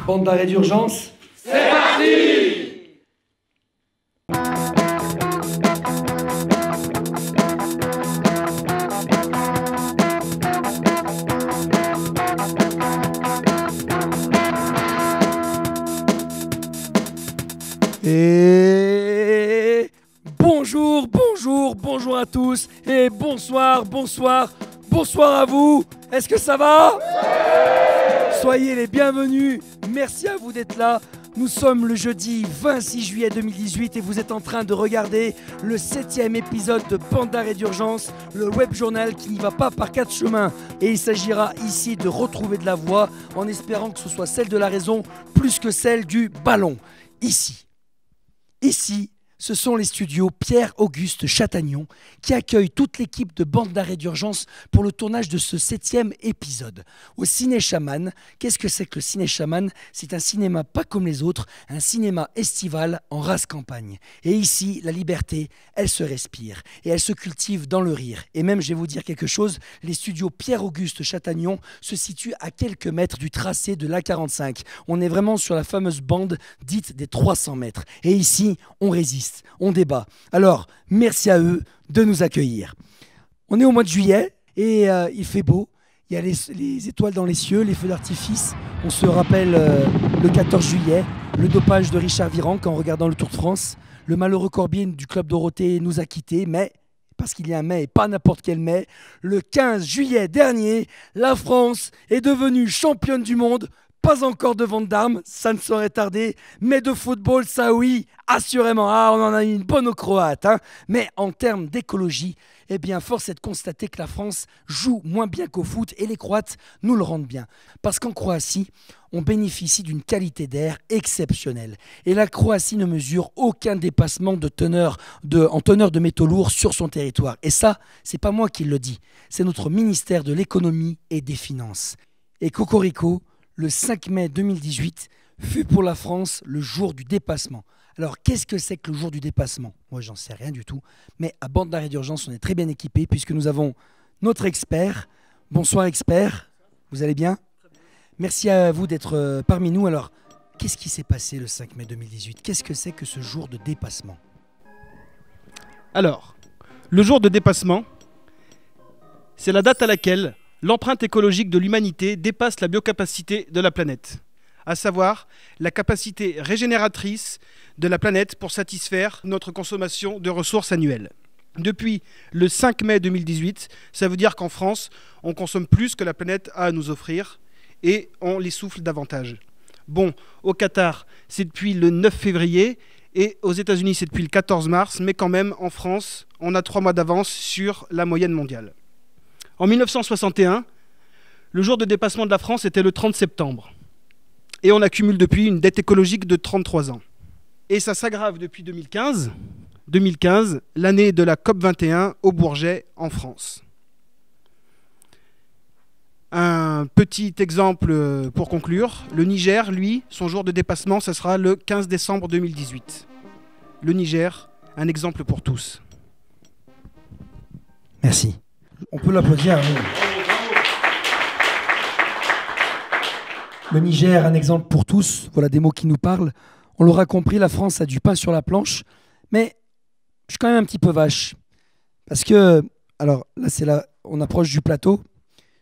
Bande d'arrêt d'urgence. C'est parti! Et bonjour à tous et bonsoir à vous. Est-ce que ça va? Soyez les bienvenus, merci à vous d'être là. Nous sommes le jeudi 26 juillet 2018 et vous êtes en train de regarder le 7e épisode de Bande d'arrêt d'urgence, le web journal qui n'y va pas par quatre chemins. Et il s'agira ici de retrouver de la voix en espérant que ce soit celle de la raison plus que celle du ballon. Ici, ce sont les studios Pierre-Auguste Chatagnon qui accueillent toute l'équipe de Bande d'arrêt d'urgence pour le tournage de ce 7e épisode. Au Ciné Chaman, qu'est-ce que c'est que le Ciné Chaman? C'est un cinéma pas comme les autres, un cinéma estival en race campagne. Et ici, la liberté, elle se respire et elle se cultive dans le rire. Et même, je vais vous dire quelque chose, les studios Pierre-Auguste Chatagnon se situent à quelques mètres du tracé de l'A45. On est vraiment sur la fameuse bande dite des 300 mètres. Et ici, on résiste. On débat. Alors, merci à eux de nous accueillir. On est au mois de juillet et il fait beau. Il y a les étoiles dans les cieux, les feux d'artifice. On se rappelle le 14 juillet, le dopage de Richard Virenque en regardant le Tour de France. Le malheureux Corbin du Club Dorothée nous a quittés, mais, parce qu'il y a un mais et pas n'importe quel mais, le 15 juillet dernier, la France est devenue championne du monde. Pas encore de vente d'armes, ça ne saurait tarder, mais de football, ça oui, assurément. Ah, on en a eu une bonne aux Croates, hein. Mais en termes d'écologie, eh bien, force est de constater que la France joue moins bien qu'au foot et les Croates nous le rendent bien. Parce qu'en Croatie, on bénéficie d'une qualité d'air exceptionnelle. Et la Croatie ne mesure aucun dépassement en teneur de métaux lourds sur son territoire. Et ça, c'est pas moi qui le dis, c'est notre ministère de l'économie et des finances. Et cocorico, le 5 mai 2018 fut pour la France le jour du dépassement. Alors, qu'est-ce que c'est que le jour du dépassement? Moi, j'en sais rien du tout. Mais à Bande d'arrêt d'urgence, on est très bien équipés puisque nous avons notre expert. Bonsoir expert, vous allez bien? Merci à vous d'être parmi nous. Alors, qu'est-ce qui s'est passé le 5 mai 2018? Qu'est-ce que c'est que ce jour de dépassement? Alors, le jour de dépassement, c'est la date à laquelle l'empreinte écologique de l'humanité dépasse la biocapacité de la planète, à savoir la capacité régénératrice de la planète pour satisfaire notre consommation de ressources annuelles. Depuis le 5 mai 2018, ça veut dire qu'en France, on consomme plus que la planète a à nous offrir et on les souffle davantage. Bon, au Qatar, c'est depuis le 9 février et aux États-Unis, c'est depuis le 14 mars, mais quand même, en France, on a 3 mois d'avance sur la moyenne mondiale. En 1961, le jour de dépassement de la France était le 30 septembre. Et on accumule depuis une dette écologique de 33 ans. Et ça s'aggrave depuis 2015. 2015, l'année de la COP21 au Bourget, en France. Un petit exemple pour conclure. Le Niger, lui, son jour de dépassement, ce sera le 15 décembre 2018. Le Niger, un exemple pour tous. Merci. On peut l'applaudir. Le Niger, un exemple pour tous. Voilà des mots qui nous parlent. On l'aura compris, la France a du pain sur la planche. Mais je suis quand même un petit peu vache. Parce que, alors là, on approche du plateau.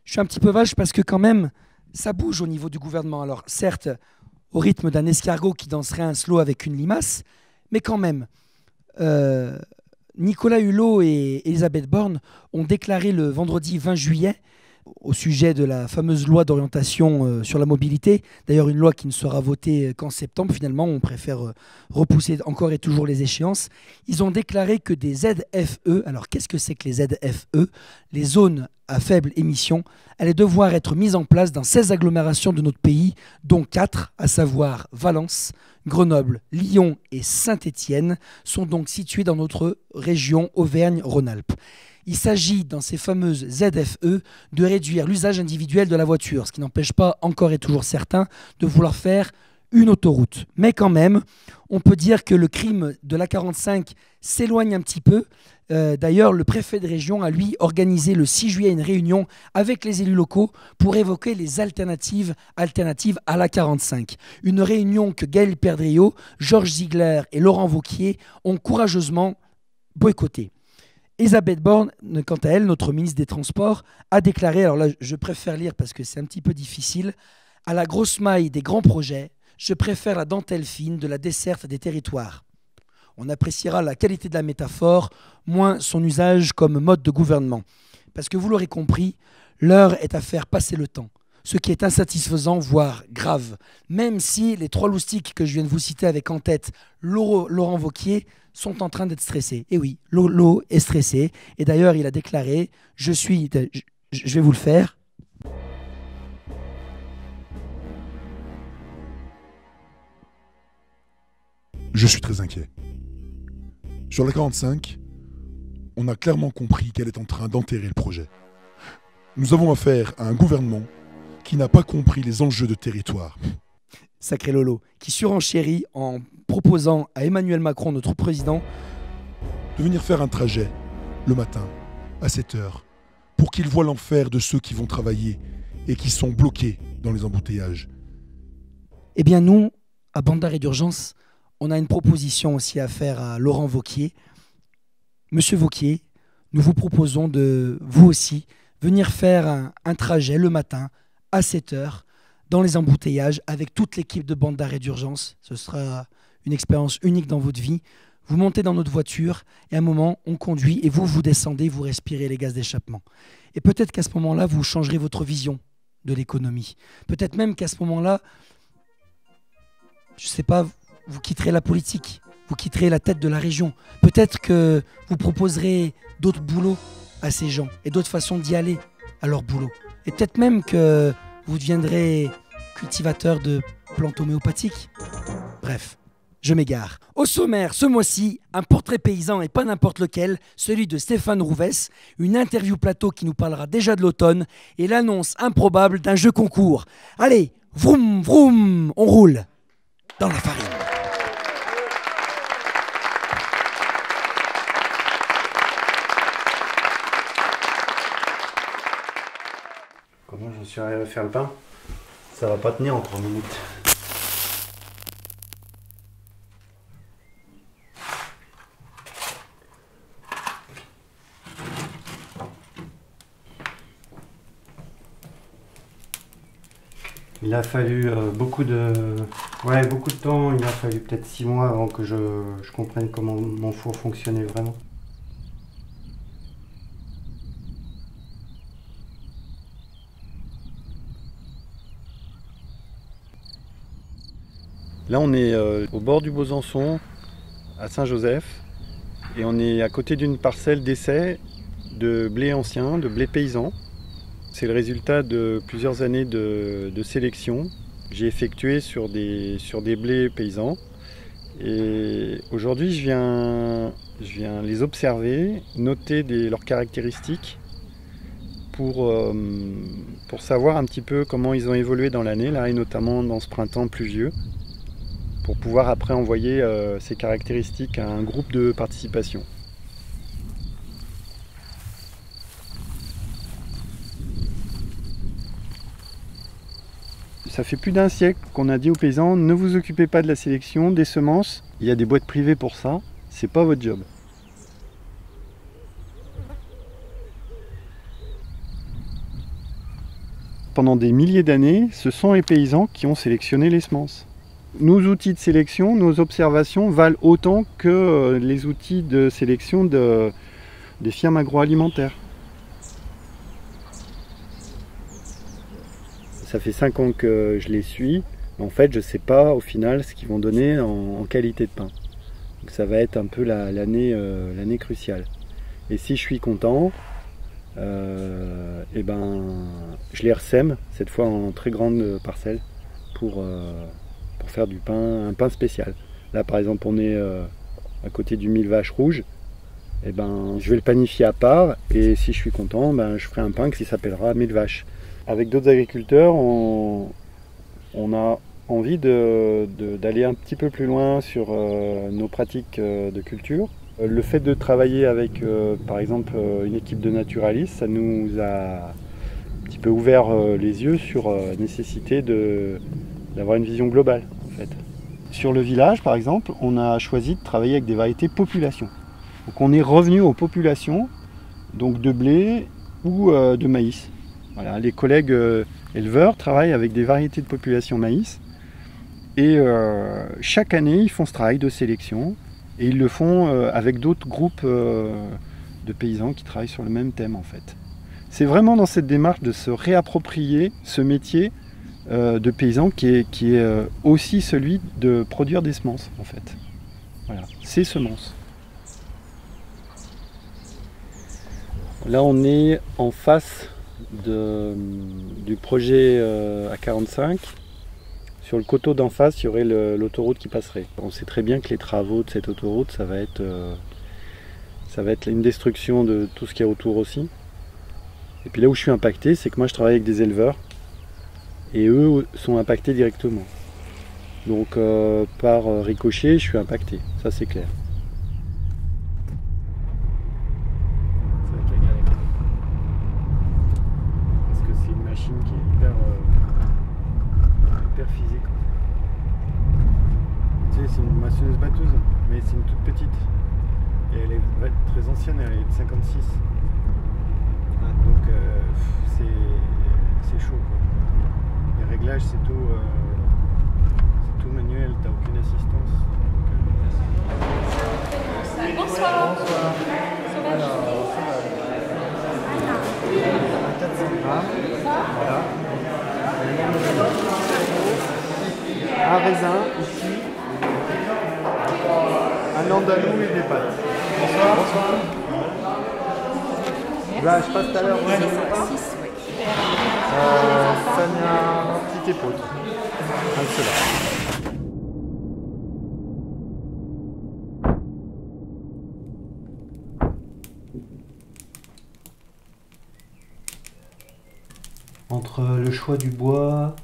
Je suis un petit peu vache parce que quand même, ça bouge au niveau du gouvernement. Alors certes, au rythme d'un escargot qui danserait un slow avec une limace, mais quand même... Nicolas Hulot et Elisabeth Borne ont déclaré le vendredi 20 juillet au sujet de la fameuse loi d'orientation sur la mobilité, d'ailleurs une loi qui ne sera votée qu'en septembre finalement, on préfère repousser encore et toujours les échéances. Ils ont déclaré que des ZFE, alors qu'est-ce que c'est que les ZFE? Les zones à faible émission, allaient devoir être mises en place dans 16 agglomérations de notre pays, dont 4, à savoir Valence, Grenoble, Lyon et Saint-Étienne, sont donc situées dans notre région Auvergne-Rhône-Alpes. Il s'agit, dans ces fameuses ZFE, de réduire l'usage individuel de la voiture, ce qui n'empêche pas, encore et toujours certains, de vouloir faire une autoroute. Mais quand même, on peut dire que le crime de l'A45 s'éloigne un petit peu. D'ailleurs, le préfet de région a, lui, organisé le 6 juillet une réunion avec les élus locaux pour évoquer les alternatives à l'A45. Une réunion que Gaël Perdriau, Georges Ziegler et Laurent Wauquiez ont courageusement boycottée. Elisabeth Borne, quant à elle, notre ministre des Transports, a déclaré, alors là je préfère lire parce que c'est un petit peu difficile, « À la grosse maille des grands projets, je préfère la dentelle fine de la desserte des territoires. » On appréciera la qualité de la métaphore, moins son usage comme mode de gouvernement. Parce que vous l'aurez compris, l'heure est à faire passer le temps, ce qui est insatisfaisant, voire grave. Même si les trois loustiques que je viens de vous citer avec en tête Laurent Wauquiez sont en train d'être stressés. Et oui, Lolo est stressé. Et d'ailleurs, il a déclaré « je vais vous le faire ». Je suis très inquiet. Sur la 45, on a clairement compris qu'elle est en train d'enterrer le projet. Nous avons affaire à un gouvernement qui n'a pas compris les enjeux de territoire. Sacré Lolo, qui surenchérit en proposant à Emmanuel Macron, notre président, de venir faire un trajet le matin à 7h pour qu'il voie l'enfer de ceux qui vont travailler et qui sont bloqués dans les embouteillages. Eh bien nous, à Bande d'arrêt d'urgence, on a une proposition aussi à faire à Laurent Wauquiez. Monsieur Wauquiez, nous vous proposons de, vous aussi, venir faire un trajet le matin à 7h dans les embouteillages avec toute l'équipe de Bande d'arrêt d'urgence. Ce sera une expérience unique dans votre vie. Vous montez dans notre voiture et à un moment, on conduit et vous descendez, vous respirez les gaz d'échappement. Et peut-être qu'à ce moment-là, vous changerez votre vision de l'économie. Peut-être même qu'à ce moment-là, je ne sais pas, vous quitterez la politique, vous quitterez la tête de la région. Peut-être que vous proposerez d'autres boulots à ces gens et d'autres façons d'y aller à leur boulot. Et peut-être même que vous deviendrez cultivateur de plantes homéopathiques. Bref, je m'égare. Au sommaire, ce mois-ci, un portrait paysan et pas n'importe lequel, celui de Stéphane Rouvès, une interview plateau qui nous parlera déjà de l'automne et l'annonce improbable d'un jeu concours. Allez, vroom vroom, on roule dans la farine. Comment j'en suis arrivé à faire le pain? Ça va pas tenir en 3 minutes. Il a fallu beaucoup de temps, il a fallu peut-être 6 mois avant que je comprenne comment mon four fonctionnait vraiment. Là on est au bord du Besançon, à Saint-Joseph, et on est à côté d'une parcelle d'essai de blé ancien, de blé paysan. C'est le résultat de plusieurs années de sélection que j'ai effectué sur des blés paysans. Et aujourd'hui, je viens les observer, noter leurs caractéristiques pour savoir un petit peu comment ils ont évolué dans l'année, là, et notamment dans ce printemps pluvieux, pour pouvoir après envoyer ces caractéristiques à un groupe de participation. Ça fait plus d'un siècle qu'on a dit aux paysans, ne vous occupez pas de la sélection, des semences, il y a des boîtes privées pour ça, c'est pas votre job. Pendant des milliers d'années, ce sont les paysans qui ont sélectionné les semences. Nos outils de sélection, nos observations valent autant que les outils de sélection des firmes agroalimentaires. Ça fait 5 ans que je les suis. En fait, je ne sais pas au final ce qu'ils vont donner en qualité de pain. Donc ça va être un peu l'année cruciale. Et si je suis content, eh ben, je les ressème, cette fois en très grande parcelle, pour faire du pain, un pain spécial. Là par exemple on est à côté du mille vaches rouge, eh ben, je vais le panifier à part et si je suis content, ben, je ferai un pain qui s'appellera mille vaches. Avec d'autres agriculteurs, on a envie d'aller un petit peu plus loin sur nos pratiques de culture. Le fait de travailler avec, par exemple, une équipe de naturalistes, ça nous a un petit peu ouvert les yeux sur la nécessité d'avoir une vision globale, en fait. Sur le village, par exemple, on a choisi de travailler avec des variétés population. Donc on est revenu aux populations, donc de blé ou de maïs. Voilà, les collègues éleveurs travaillent avec des variétés de population maïs et chaque année ils font ce travail de sélection et ils le font avec d'autres groupes de paysans qui travaillent sur le même thème en fait. C'est vraiment dans cette démarche de se réapproprier ce métier de paysan qui est aussi celui de produire des semences en fait. Voilà, ces semences. Là on est en face du projet A45. Sur le coteau d'en face, il y aurait l'autoroute qui passerait. On sait très bien que les travaux de cette autoroute, ça va être une destruction de tout ce qu'il y a autour aussi. Et puis là où je suis impacté, c'est que moi je travaille avec des éleveurs et eux sont impactés directement. Donc par ricochet, je suis impacté, ça c'est clair. Parce que c'est une machine qui est hyper physique. Tu sais, c'est une moissonneuse batteuse, mais c'est une toute petite. Et elle est très ancienne, elle est de 56. Donc c'est chaud quoi. Les réglages c'est tout manuel, t'as aucune assistance. Bonsoir. Alors, 400 grammes. Voilà. Un raisin ici. Un andalou et des pâtes. Bonsoir. Bonsoir. Là, je passe tout à l'heure. Ça vient un petit épeautre. Un de ceux-là. Entre le choix du bois,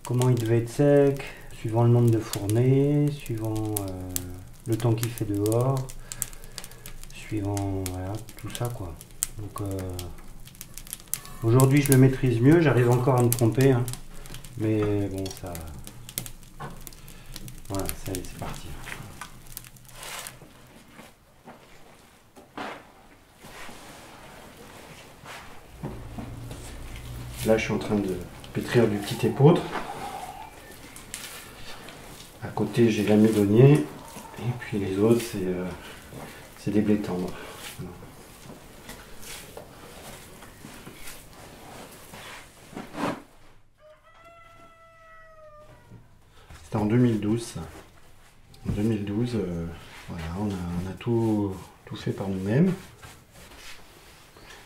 comment il devait être sec, suivant le nombre de fournées, suivant le temps qu'il fait dehors, suivant voilà, tout ça quoi. Donc aujourd'hui je le maîtrise mieux, j'arrive encore à me tromper, hein, mais bon ça, voilà, ça y est, c'est parti. Là, je suis en train de pétrir du petit épeautre. À côté, j'ai l'amidonnier. Et puis les autres, c'est des blés tendres. C'était en 2012, ça. En 2012, voilà, on a tout fait par nous-mêmes.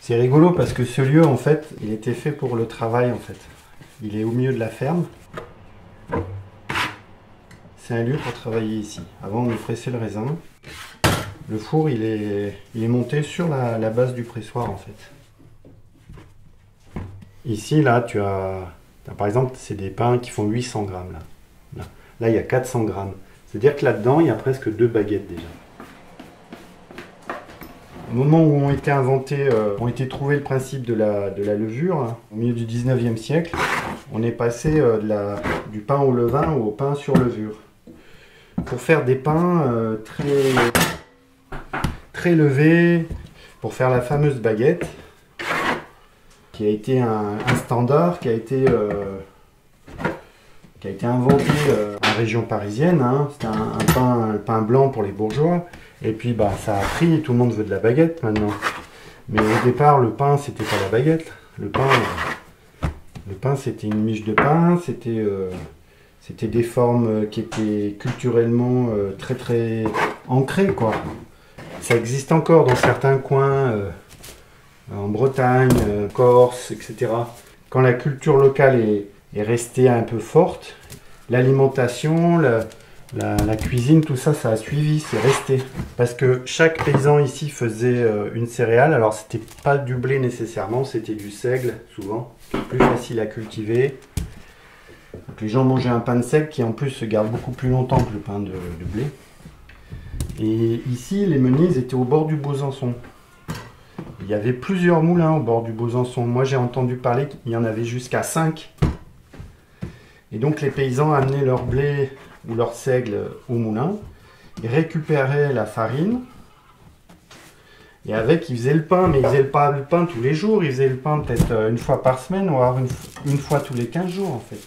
C'est rigolo parce que ce lieu, en fait, il était fait pour le travail, en fait. Il est au milieu de la ferme. C'est un lieu pour travailler ici. Avant, on pressait le raisin. Le four, il est monté sur la base du pressoir, en fait. Ici, là, tu as par exemple, c'est des pains qui font 800 grammes, là. Là, il y a 400 grammes. C'est-à-dire que là-dedans, il y a presque 2 baguettes, déjà. Au moment où ont été trouvé le principe de la levure, hein, au milieu du 19e siècle, on est passé du pain au levain au pain sur levure. Pour faire des pains très levés, pour faire la fameuse baguette, qui a été un standard, qui a été inventé en région parisienne. Hein. C'était un pain blanc pour les bourgeois. Et puis bah, ça a pris, tout le monde veut de la baguette maintenant. Mais au départ, le pain, c'était pas la baguette. Le pain c'était une miche de pain, c'était des formes qui étaient culturellement très très ancrées, quoi. Ça existe encore dans certains coins, en Bretagne, Corse, etc. Quand la culture locale est restée un peu forte, l'alimentation, la cuisine, tout ça, ça a suivi, c'est resté. Parce que chaque paysan ici faisait une céréale. Alors, c'était pas du blé nécessairement, c'était du seigle, souvent. Plus facile à cultiver. Donc Donc les gens mangeaient un pain de sec qui en plus se garde beaucoup plus longtemps que le pain de blé. Et ici, les meuniers étaient au bord du Besançon. Il y avait plusieurs moulins au bord du Besançon. Moi, j'ai entendu parler qu'il y en avait jusqu'à 5. Et donc, les paysans amenaient leur blé ou leur seigle au moulin. Ils récupéraient la farine. Et avec, ils faisaient le pain. Mais ils faisaient pas le pain tous les jours. Ils faisaient le pain peut-être une fois par semaine ou alors une fois tous les 15 jours, en fait.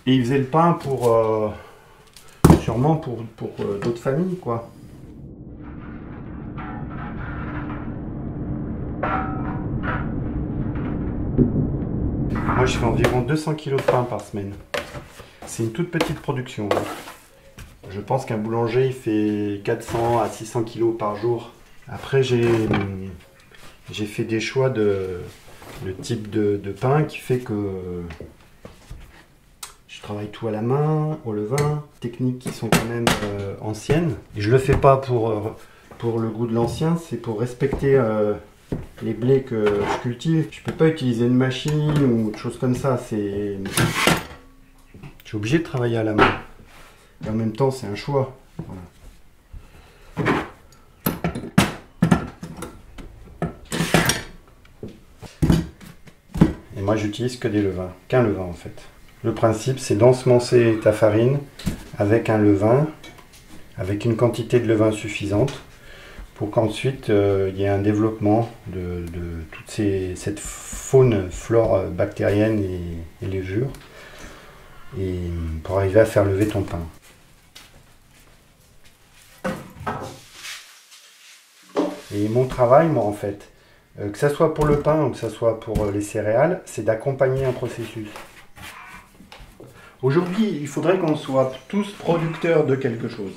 Et ils faisaient le pain pour... sûrement pour d'autres familles, quoi. Moi, je fais environ 200 kg de pain par semaine. C'est une toute petite production. Je pense qu'un boulanger, il fait 400 à 600 kg par jour. Après, j'ai fait des choix de type de pain qui fait que je travaille tout à la main, au levain, techniques qui sont quand même anciennes. Et je le fais pas pour le goût de l'ancien, c'est pour respecter les blés que je cultive. Je peux pas utiliser une machine ou autre chose comme ça. Je suis obligé de travailler à la main. Et en même temps, c'est un choix. Voilà. Et moi, j'utilise que des levains, qu'un levain en fait. Le principe, c'est d'ensemencer ta farine avec un levain, avec une quantité de levain suffisante, pour qu'ensuite il y ait un développement de toute cette faune, flore bactérienne et levure, et pour arriver à faire lever ton pain. Et mon travail, moi, en fait, que ce soit pour le pain ou que ce soit pour les céréales, c'est d'accompagner un processus. Aujourd'hui, il faudrait qu'on soit tous producteurs de quelque chose.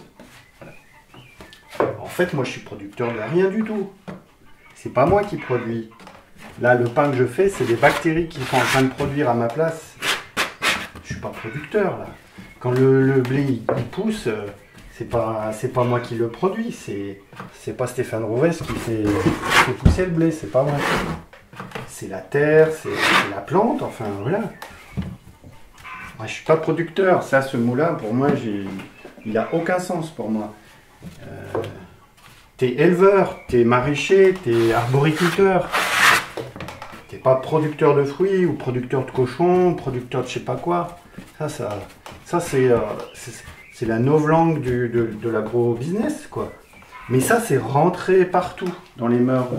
Voilà. En fait, moi, je suis producteur de rien du tout. C'est pas moi qui produis. Là, le pain que je fais, c'est des bactéries qui sont en train de produire à ma place. Je suis pas producteur, là. Quand le blé il pousse, c'est pas moi qui le produis. C'est pas Stéphane Rouves qui fait pousser le blé. C'est pas moi. C'est la terre, c'est la plante. Enfin, voilà. Moi, je suis pas producteur. Ça, ce mot-là, pour moi, il n'a aucun sens pour moi. T'es éleveur, t'es maraîcher, t'es arboriculteur. T'es pas producteur de fruits ou producteur de cochons, producteur de je sais pas quoi. Ça c'est la novlangue de l'agro-business, quoi. Mais ça, c'est rentré partout dans les mœurs.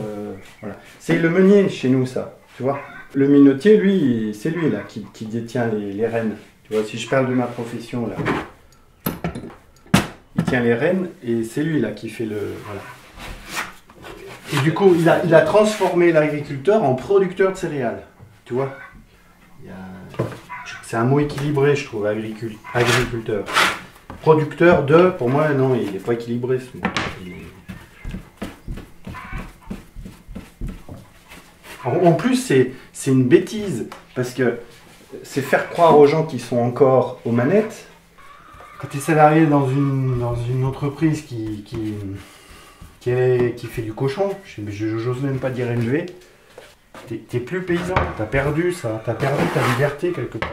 Voilà. C'est le meunier chez nous, ça. Tu vois. Le minotier, lui, c'est lui là qui détient les rênes. Tu vois, si je parle de ma profession là, il tient les rênes et c'est lui là qui fait le. Voilà. Et du coup, il a transformé l'agriculteur en producteur de céréales. Tu vois. C'est un mot équilibré, je trouve, agriculteur. Producteur de, pour moi, non, il n'est pas équilibré ce mot. En plus, c'est une bêtise, parce que c'est faire croire aux gens qui sont encore aux manettes. Quand tu es salarié dans une entreprise qui fait du cochon, j'ose même pas dire élevé, t'es plus paysan, t'as perdu ça, t'as perdu ta liberté quelque part.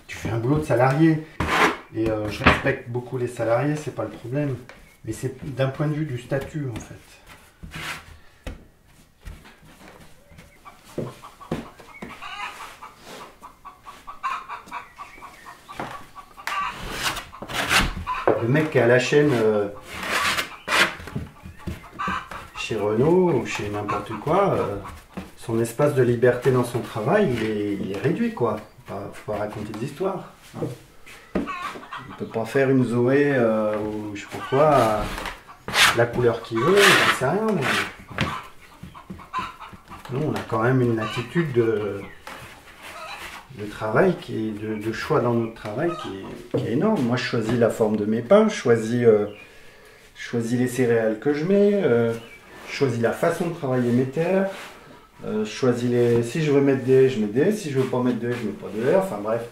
Tu fais un boulot de salarié, et je respecte beaucoup les salariés, c'est pas le problème, mais c'est d'un point de vue du statut en fait. Le mec qui est à la chaîne chez Renault ou chez n'importe quoi, son espace de liberté dans son travail, il est réduit, quoi. Faut pas raconter des histoires. Il peut pas faire une Zoé ou je sais pas quoi, la couleur qu'il veut, j'en sais rien. Nous, on a quand même une attitude de travail, de choix dans notre travail qui est énorme. Moi, je choisis la forme de mes pains, je choisis les céréales que je mets, je choisis la façon de travailler mes terres, je choisis si je veux mettre des, je mets des, si je veux pas mettre de, je mets pas de R, enfin bref.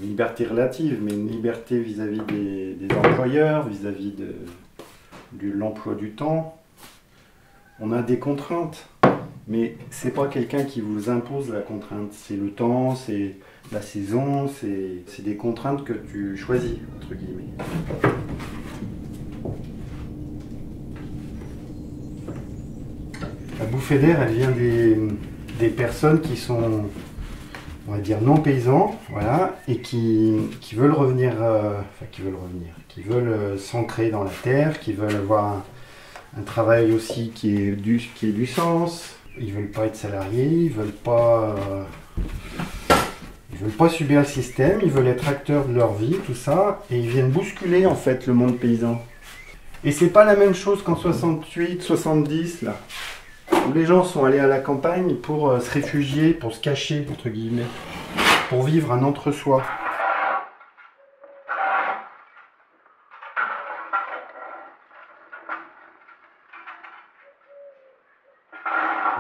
Une liberté relative, mais une liberté vis-à-vis des employeurs, vis-à-vis de l'emploi du temps. On a des contraintes, Mais c'est pas quelqu'un qui vous impose la contrainte. C'est le temps, c'est la saison, c'est des contraintes que tu choisis, entre guillemets. La bouffée d'air, elle vient des personnes qui sont, on va dire, non paysans, voilà, et qui veulent revenir, qui veulent s'ancrer dans la terre, qui veulent avoir un travail aussi qui ait du sens. Ils veulent pas être salariés, ils veulent pas subir le système, ils veulent être acteurs de leur vie, tout ça, et ils viennent bousculer en fait le monde paysan. Et c'est pas la même chose qu'en 68, 70 là, où les gens sont allés à la campagne pour se réfugier, pour se cacher entre guillemets, pour vivre un entre-soi.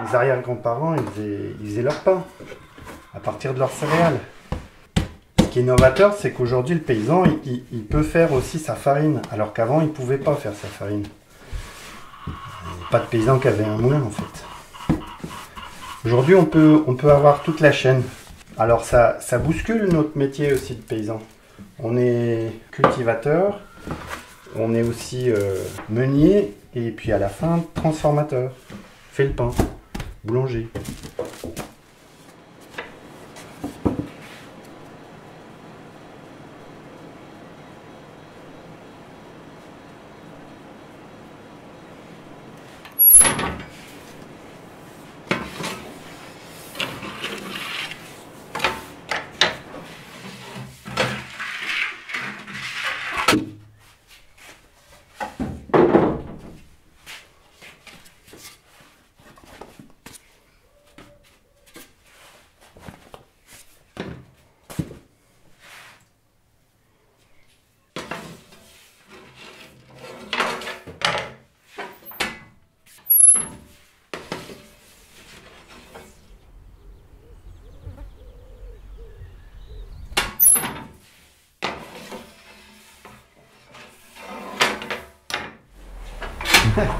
Les arrière-grands-parents, ils faisaient leur pain à partir de leurs céréales. Ce qui est novateur, c'est qu'aujourd'hui, le paysan, il peut faire aussi sa farine, alors qu'avant, il ne pouvait pas faire sa farine. Il n'y a pas de paysan qui avait un moulin, en fait. Aujourd'hui, on peut avoir toute la chaîne. Alors, ça bouscule notre métier aussi de paysan. On est cultivateur, on est aussi meunier, et puis à la fin, transformateur. Fait le pain. Boulanger.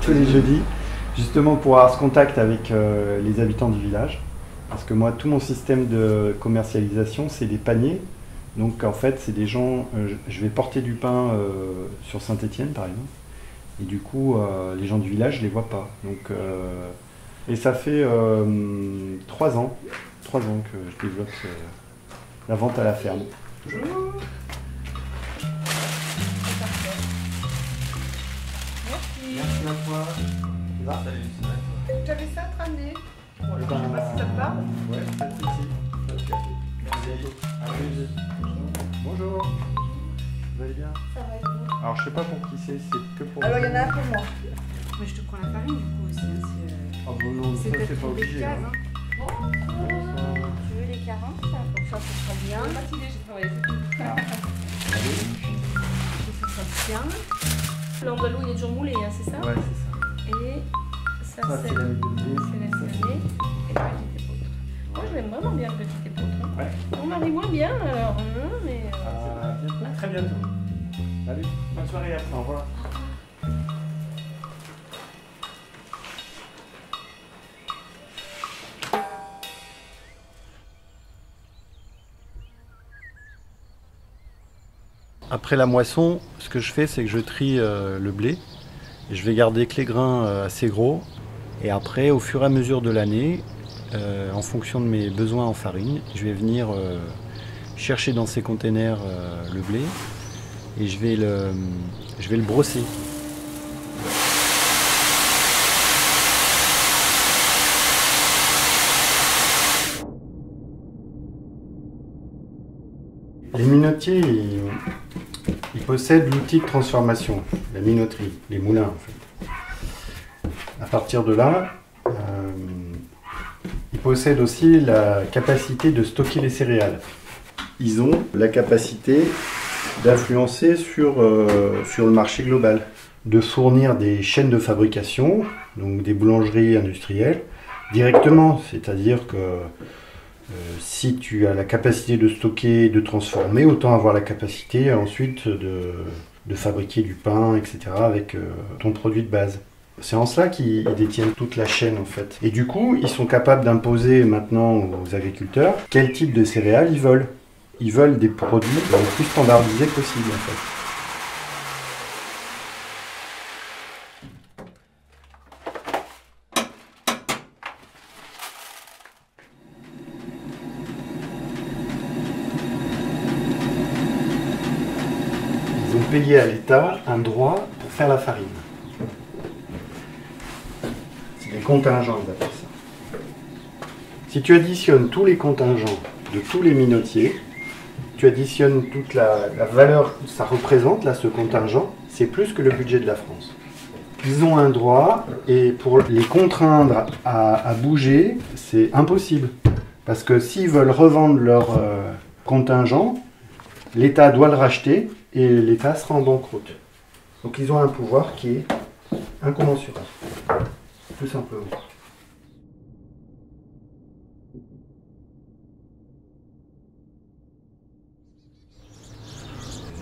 Tous les jeudis, justement pour avoir ce contact avec les habitants du village. Parce que moi, tout mon système de commercialisation, c'est des paniers. Donc en fait, c'est des gens, je vais porter du pain sur Saint-Étienne par exemple. Et du coup, les gens du village, je les vois pas. Donc, et ça fait 3 ans que je développe la vente à la ferme. Merci à toi. J'avais ça à te ramener. Bon, alors, je sais pas si ça te parle. Ouais, pas de souci. Merci. Bonjour. Vous allez bien? Ça va être bon. Alors je sais pas pour qui c'est que pour... Alors il y en a un pour moi. Mais je te prends la farine du coup aussi. Ah bon non, ça c'est pas obligé. Hein. Tu veux les 40, ça? Comme ça, ce sera bien. Matinée, j'ai travaillé. Ah. Ce sera bien. L'andalou, il est toujours moulé, hein, c'est ça? Ouais, c'est ça. Et ça, Ça, c'est c'est la la méthode. et le petit épeautre. Moi, je l'aime vraiment bien, le petit épeautre. Ouais. On m'a dit moins bien, alors, mais... Bientôt. À très bientôt. Salut. Bonne soirée après. Au revoir. Après la moisson, ce que je fais, c'est que je trie le blé. Et je vais garder que les grains assez gros. Et après, au fur et à mesure de l'année, en fonction de mes besoins en farine, je vais venir chercher dans ces containers le blé et je vais le brosser. Les minotiers, ils possèdent l'outil de transformation, la minoterie, les moulins en fait. À partir de là, ils possèdent aussi la capacité de stocker les céréales. Ils ont la capacité d'influencer sur le marché global, de fournir des chaînes de fabrication, donc des boulangeries industrielles, directement. C'est-à-dire que si tu as la capacité de stocker et de transformer, autant avoir la capacité ensuite de fabriquer du pain, etc. avec ton produit de base. C'est en cela qu'ils détiennent toute la chaîne en fait. Et du coup, ils sont capables d'imposer maintenant aux agriculteurs quel type de céréales ils veulent. Ils veulent des produits le plus standardisés possible en fait. Ils ont payé à l'État un droit pour faire la farine. C'est des contingents, ils appellent ça. Si tu additionnes tous les contingents de tous les minotiers, tu additionnes toute la valeur que ça représente, là, ce contingent, c'est plus que le budget de la France. Ils ont un droit, et pour les contraindre à bouger, c'est impossible. Parce que s'ils veulent revendre leur contingent, l'État doit le racheter, et l'État sera en banqueroute. Donc ils ont un pouvoir qui est incommensurable, tout simplement.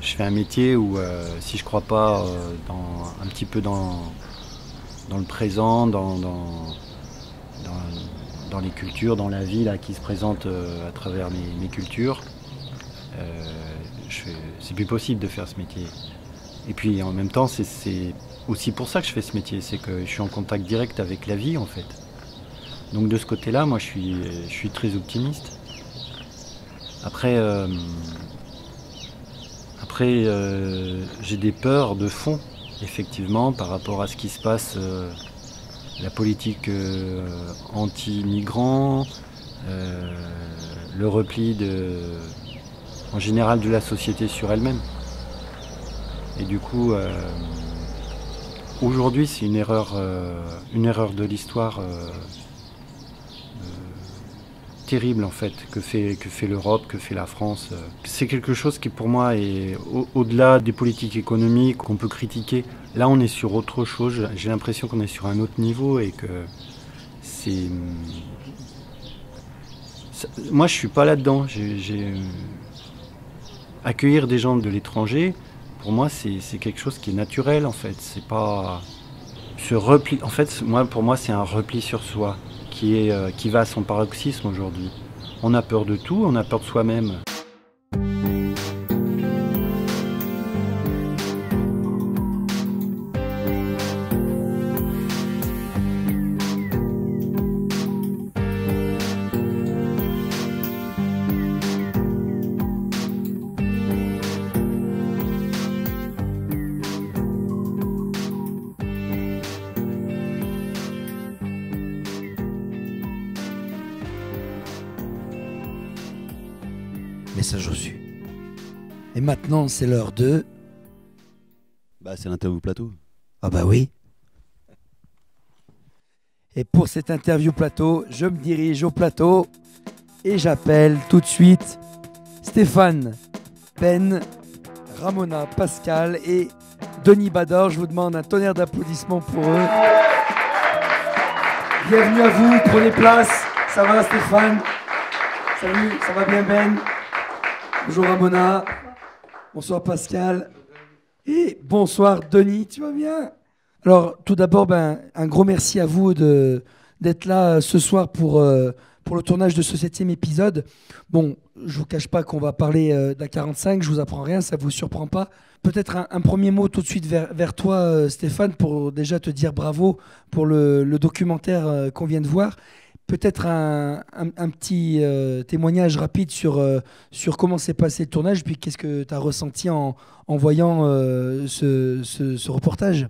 Je fais un métier où si je crois pas un petit peu dans le présent, dans les cultures, dans la vie là, qui se présente à travers mes cultures, c'est plus possible de faire ce métier. Et puis en même temps, c'est aussi pour ça que je fais ce métier, c'est que je suis en contact direct avec la vie en fait. Donc de ce côté-là, moi je suis très optimiste. Après, j'ai des peurs de fond, effectivement, par rapport à ce qui se passe, la politique anti-migrants, le repli en général de la société sur elle-même. Et du coup, aujourd'hui, c'est une erreur de l'histoire terrible en fait que fait l'Europe, que fait la France. C'est quelque chose qui pour moi est au-delà des politiques économiques qu'on peut critiquer. Là on est sur autre chose, j'ai l'impression qu'on est sur un autre niveau et que c'est... Moi je suis pas là-dedans. Accueillir des gens de l'étranger, pour moi c'est quelque chose qui est naturel en fait. C'est pas... Ce repli... En fait, pour moi c'est un repli sur soi. Qui va à son paroxysme aujourd'hui. On a peur de tout, on a peur de soi-même. Message reçu. Et maintenant, c'est l'heure de... c'est l'interview plateau. Ah bah oui. Et pour cette interview plateau, je me dirige au plateau et j'appelle tout de suite Stéphane, Ben, Ramona, Pascal et Denis Bador. Je vous demande un tonnerre d'applaudissements pour eux. Bienvenue à vous, prenez place. Ça va Stéphane? Salut, ça va bien Ben? Bonjour Ramona. Bonsoir Pascal. Et bonsoir Denis, tu vas bien? Alors tout d'abord, un gros merci à vous d'être là ce soir pour le tournage de ce 7e épisode. Bon, je ne vous cache pas qu'on va parler d'A45, je ne vous apprends rien, ça ne vous surprend pas. Peut-être un premier mot tout de suite vers toi Stéphane, pour déjà te dire bravo pour le documentaire qu'on vient de voir. Peut-être un petit témoignage rapide sur comment s'est passé le tournage, puis qu'est-ce que tu as ressenti en voyant ce reportage.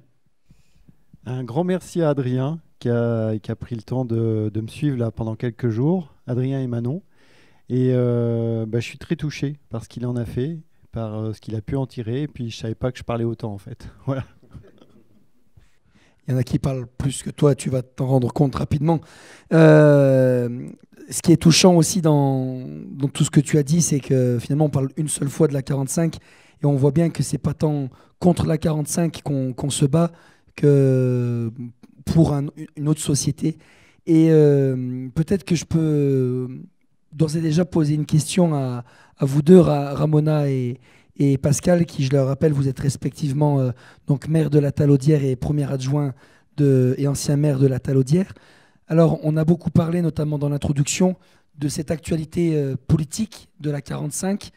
Un grand merci à Adrien qui a pris le temps de me suivre là pendant quelques jours, Adrien et Manon. Et je suis très touché par ce qu'il en a fait, par ce qu'il a pu en tirer. Et puis je ne savais pas que je parlais autant en fait. Voilà. Il y en a qui parlent plus que toi, tu vas t'en rendre compte rapidement. Ce qui est touchant aussi dans tout ce que tu as dit, c'est que finalement on parle une seule fois de l'A45 et on voit bien que c'est pas tant contre l'A45 qu'on se bat que pour une autre société. Et peut-être que je peux d'ores et déjà poser une question à vous deux, Ramona et Pascal, qui, je le rappelle, vous êtes respectivement donc maire de la Talaudière et premier adjoint et ancien maire de la Talaudière. Alors, on a beaucoup parlé, notamment dans l'introduction, de cette actualité politique de la 45.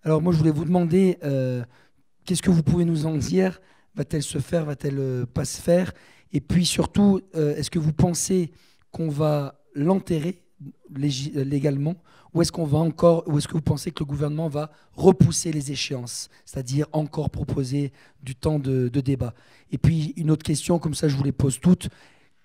Alors, moi, je voulais vous demander, qu'est-ce que vous pouvez nous en dire? Va-t-elle se faire? Va-t-elle pas se faire? Et puis, surtout, est-ce que vous pensez qu'on va l'enterrer légalement? Ou est-ce que vous pensez que le gouvernement va repousser les échéances, c'est-à-dire encore proposer du temps de débat? Et puis une autre question, comme ça je vous les pose toutes.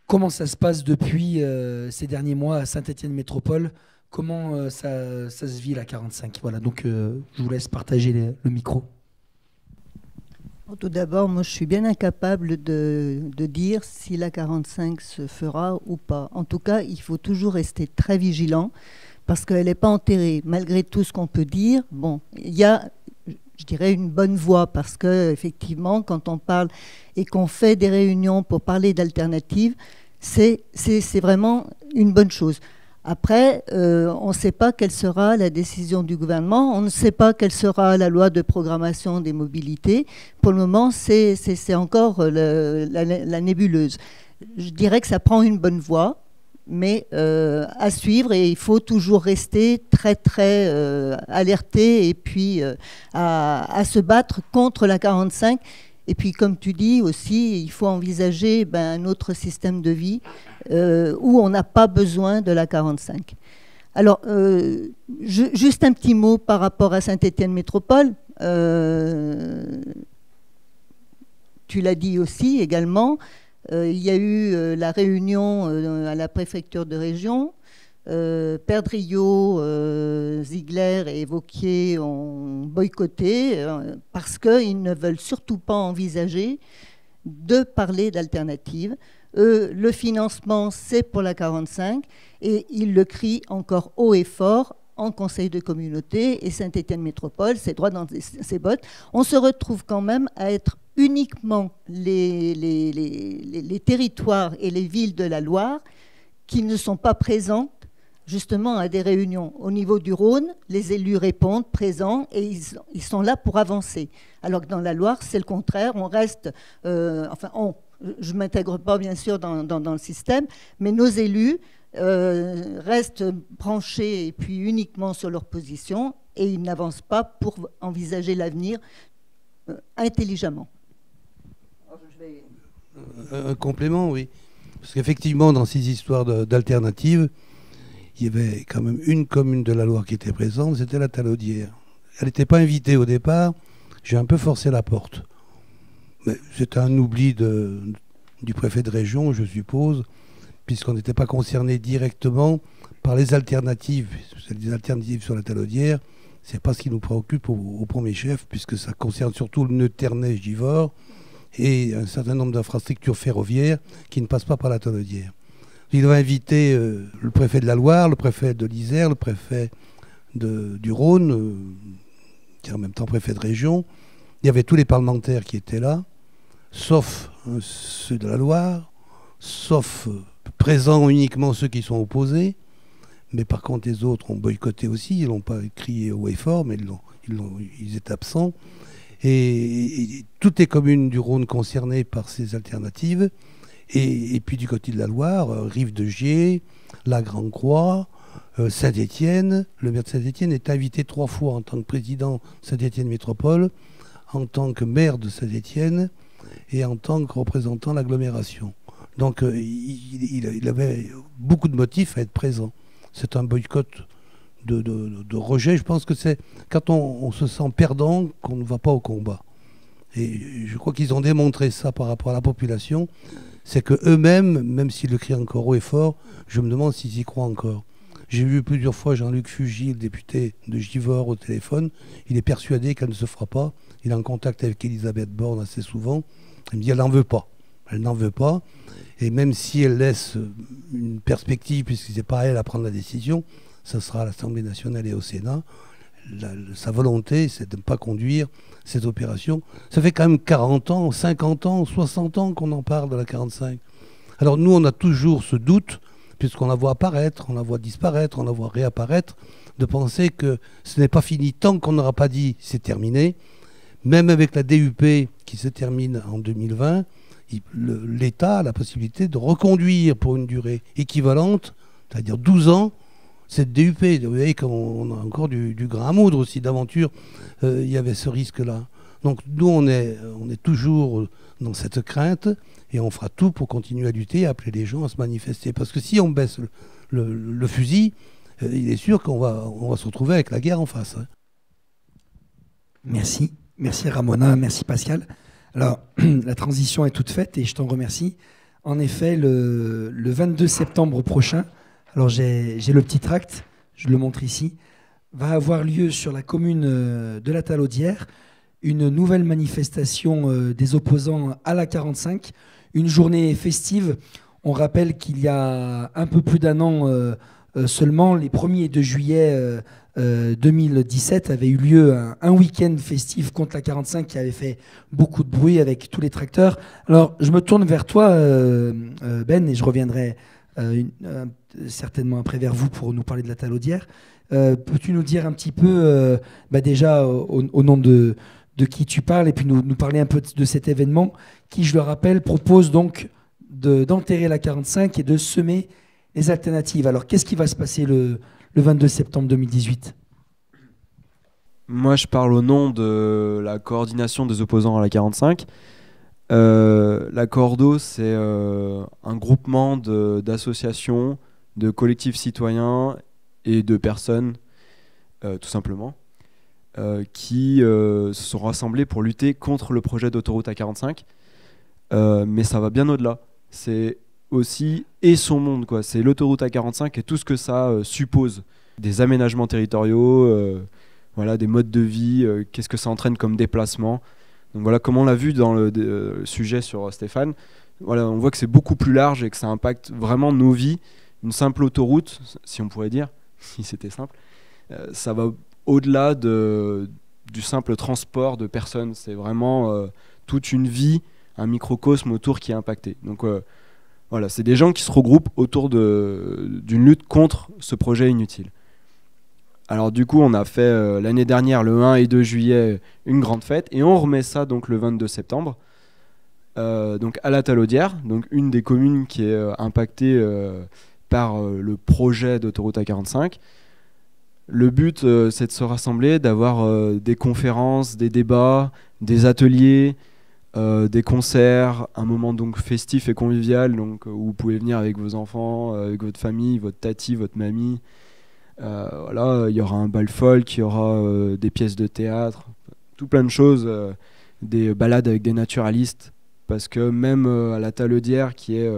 Comment ça se passe depuis ces derniers mois à Saint-Étienne Métropole? Comment ça se vit la 45? Voilà, donc je vous laisse partager le micro. Tout d'abord, moi je suis bien incapable de dire si la 45 se fera ou pas. En tout cas, il faut toujours rester très vigilant, parce qu'elle n'est pas enterrée. Malgré tout ce qu'on peut dire, bon, il y a, je dirais, une bonne voie, parce qu'effectivement, quand on parle et qu'on fait des réunions pour parler d'alternatives, c'est vraiment une bonne chose. Après, on ne sait pas quelle sera la décision du gouvernement, on ne sait pas quelle sera la loi de programmation des mobilités. Pour le moment, c'est encore la nébuleuse. Je dirais que ça prend une bonne voie, mais à suivre, et il faut toujours rester très très alerté et puis à se battre contre la 45. Et puis comme tu dis aussi, il faut envisager un autre système de vie où on n'a pas besoin de la 45. Alors juste un petit mot par rapport à Saint-Étienne Métropole. Tu l'as dit aussi également. Il y a eu la réunion à la préfecture de région. Perdriau, Ziegler et Vauquier ont boycotté parce qu'ils ne veulent surtout pas envisager de parler d'alternatives. Le financement, c'est pour la 45 et ils le crient encore haut et fort en conseil de communauté, et Saint-Étienne Métropole, c'est droit dans ses bottes. On se retrouve quand même à être uniquement les territoires et les villes de la Loire qui ne sont pas présentes justement à des réunions. Au niveau du Rhône, les élus répondent présents et ils sont là pour avancer. Alors que dans la Loire, c'est le contraire. On reste, je ne m'intègre pas bien sûr dans le système, mais nos élus restent branchés et puis uniquement sur leur position, et ils n'avancent pas pour envisager l'avenir intelligemment. Un complément, oui. Parce qu'effectivement, dans ces histoires d'alternatives, il y avait quand même une commune de la Loire qui était présente, c'était la Talaudière. Elle n'était pas invitée au départ, j'ai un peu forcé la porte. Mais c'était un oubli du préfet de région, je suppose, puisqu'on n'était pas concerné directement par les alternatives. Les alternatives sur la Talaudière, c'est pas ce qui nous préoccupe au premier chef, puisque ça concerne surtout le nœud Ternay-Givors et un certain nombre d'infrastructures ferroviaires qui ne passent pas par la Talaudière. Il va inviter le préfet de la Loire, le préfet de l'Isère, le préfet du Rhône, qui est en même temps préfet de région. Il y avait tous les parlementaires qui étaient là, sauf ceux de la Loire, sauf présents uniquement ceux qui sont opposés. Mais par contre, les autres ont boycotté aussi. Ils n'ont pas crié haut et fort, mais ils étaient absents. Et toutes les communes du Rhône concernées par ces alternatives. Et puis du côté de la Loire, Rive de Gier, la Grand-Croix, Saint-Étienne. Le maire de Saint-Étienne est invité 3 fois en tant que président de Saint-Étienne Métropole, en tant que maire de Saint-Étienne et en tant que représentant de l'agglomération. Donc il avait beaucoup de motifs à être présent. C'est un boycott de rejet. Je pense que c'est quand on se sent perdant qu'on ne va pas au combat. Et je crois qu'ils ont démontré ça par rapport à la population. C'est qu'eux-mêmes, même s'ils le crient encore haut et fort, je me demande s'ils y croient encore. J'ai vu plusieurs fois Jean-Luc Fugy, le député de Givors, au téléphone. Il est persuadé qu'elle ne se fera pas. Il est en contact avec Elisabeth Borne assez souvent. Il me dit qu'elle n'en veut pas. Elle n'en veut pas. Et même si elle laisse une perspective, puisque c'est pas à elle à prendre la décision, ça sera à l'Assemblée nationale et au Sénat. Sa volonté, c'est de ne pas conduire cette opération. Ça fait quand même 40 ans, 50 ans, 60 ans qu'on en parle de la 45. Alors nous, on a toujours ce doute, puisqu'on la voit apparaître, on la voit disparaître, on la voit réapparaître, de penser que ce n'est pas fini tant qu'on n'aura pas dit c'est terminé. Même avec la DUP qui se termine en 2020, l'État a la possibilité de reconduire pour une durée équivalente, c'est-à-dire 12 ans, cette DUP. Vous voyez qu'on a encore du grain à moudre aussi d'aventure. Il y avait ce risque-là. Donc nous, on est toujours dans cette crainte et on fera tout pour continuer à lutter et appeler les gens à se manifester. Parce que si on baisse le fusil, il est sûr qu'on va se retrouver avec la guerre en face. Hein. Merci. Merci Ramona, merci Pascal. Alors, la transition est toute faite et je t'en remercie. En effet, le 22 septembre prochain, alors j'ai le petit tract, je le montre ici, va avoir lieu sur la commune de la Talaudière une nouvelle manifestation des opposants à la 45, une journée festive. On rappelle qu'il y a un peu plus d'un an seulement, les 1er et 2 juillet 2017, avait eu lieu un week-end festif contre la 45 qui avait fait beaucoup de bruit avec tous les tracteurs. Alors, je me tourne vers toi, Ben, et je reviendrai certainement après vers vous pour nous parler de la Talaudière. Peux-tu nous dire un petit peu, déjà au nom de qui tu parles, et puis nous parler un peu de cet événement qui, je le rappelle, propose donc d'enterrer la 45 et de semer les alternatives. Alors, qu'est-ce qui va se passer le 22 septembre 2018 ? Moi, je parle au nom de la coordination des opposants à la 45. La Cordo, c'est un groupement d'associations, de collectifs citoyens et de personnes, tout simplement, qui se sont rassemblés pour lutter contre le projet d'autoroute A45. Mais ça va bien au-delà. C'est aussi et son monde, quoi. C'est l'autoroute A45 et tout ce que ça suppose. Des aménagements territoriaux, voilà, des modes de vie, qu'est-ce que ça entraîne comme déplacement. Donc voilà, comme on l'a vu dans le sujet sur Stéphane, voilà, on voit que c'est beaucoup plus large et que ça impacte vraiment nos vies. Une simple autoroute, si on pourrait dire, si c'était simple, ça va au-delà du simple transport de personnes. C'est vraiment toute une vie, un microcosme autour qui est impacté. Donc voilà, c'est des gens qui se regroupent autour d'une lutte contre ce projet inutile. Alors du coup, on a fait l'année dernière, le 1 et 2 juillet, une grande fête, et on remet ça donc le 22 septembre, donc à la Talaudière, donc une des communes qui est impactée par le projet d'autoroute A45. Le but, c'est de se rassembler, d'avoir des conférences, des débats, des ateliers, des concerts, un moment donc festif et convivial, donc, où vous pouvez venir avec vos enfants, avec votre famille, votre tati, votre mamie. Voilà, il y aura un bal folk, il y aura des pièces de théâtre, tout plein de choses, des balades avec des naturalistes, parce que même à la Talaudière, qui est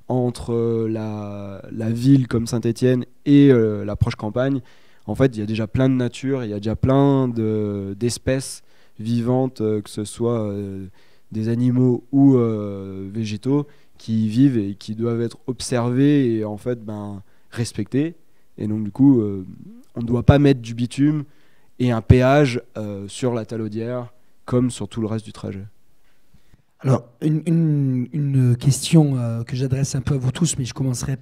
entre la ville comme Saint-Étienne et la proche campagne, en fait, il y a déjà plein de nature, il y a déjà plein d'espèces vivantes, que ce soit des animaux ou végétaux, qui y vivent et qui doivent être observés et en fait respectés. Et donc du coup, on ne doit pas mettre du bitume et un péage sur la Talaudière comme sur tout le reste du trajet. Alors, une question que j'adresse un peu à vous tous, mais je commencerai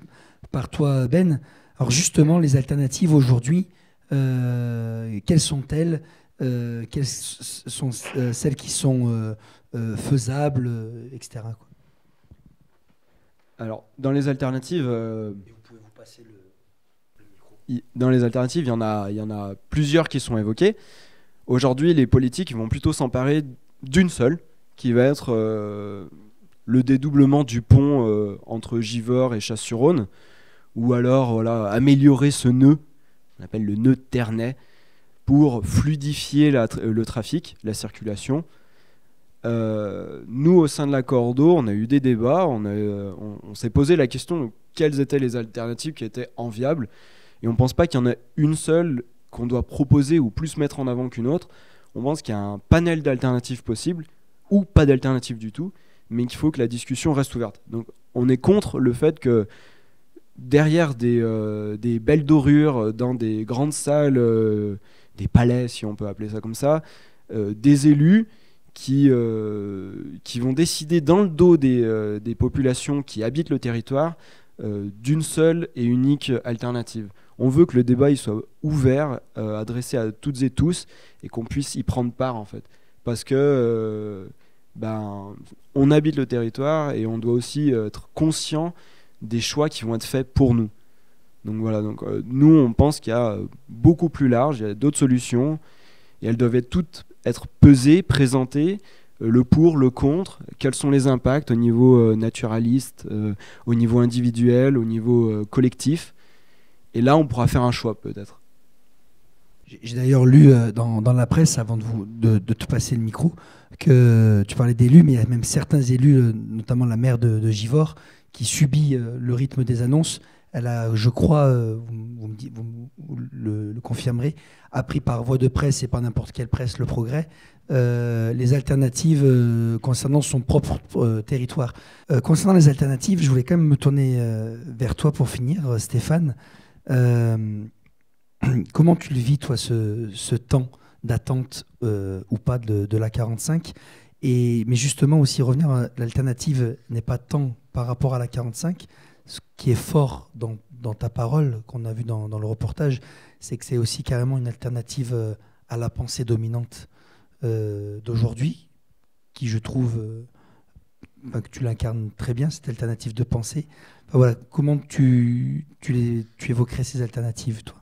par toi, Ben. Alors justement, les alternatives aujourd'hui, quelles sont-elles ? Quelles sont celles qui sont faisables, etc. quoi. Alors, dans les alternatives... Dans les alternatives, il y en a plusieurs qui sont évoquées. Aujourd'hui, les politiques vont plutôt s'emparer d'une seule, qui va être le dédoublement du pont entre Givors et Chasse-sur-Rhône, ou alors voilà, améliorer ce nœud, on appelle le nœud de Ternay, pour fluidifier le trafic, la circulation. Nous, au sein de la Cordo, on a eu des débats, on s'est posé la question de quelles étaient les alternatives qui étaient enviables. Et on ne pense pas qu'il y en a une seule qu'on doit proposer ou plus mettre en avant qu'une autre. On pense qu'il y a un panel d'alternatives possibles ou pas d'alternatives du tout, mais qu'il faut que la discussion reste ouverte. Donc on est contre le fait que derrière des belles dorures, dans des grandes salles, des palais si on peut appeler ça comme ça, des élus qui vont décider dans le dos des populations qui habitent le territoire d'une seule et unique alternative. On veut que le débat il soit ouvert, adressé à toutes et tous, et qu'on puisse y prendre part en fait. Parce que on habite le territoire et on doit aussi être conscient des choix qui vont être faits pour nous. Donc voilà, nous on pense qu'il y a beaucoup plus large, il y a d'autres solutions et elles doivent toutes être pesées, présentées, le pour, le contre, quels sont les impacts au niveau naturaliste, au niveau individuel, au niveau collectif. Et là on pourra faire un choix peut-être. J'ai d'ailleurs lu dans la presse, avant de te passer le micro, que tu parlais d'élus, mais il y a même certains élus, notamment la maire de Givors, qui subit le rythme des annonces. Elle a, je crois, vous le confirmerez, appris par voie de presse et par n'importe quelle presse, Le Progrès, les alternatives concernant son propre territoire. Concernant les alternatives, je voulais quand même me tourner vers toi pour finir, Stéphane. Comment tu le vis, toi, ce temps d'attente ou pas de la 45 mais justement aussi revenir à l'alternative n'est pas tant par rapport à la 45. Ce qui est fort dans ta parole, qu'on a vu dans le reportage, c'est que c'est aussi carrément une alternative à la pensée dominante d'aujourd'hui, qui je trouve que tu l'incarnes très bien, cette alternative de pensée. Enfin, voilà, comment tu évoquerais ces alternatives, toi ?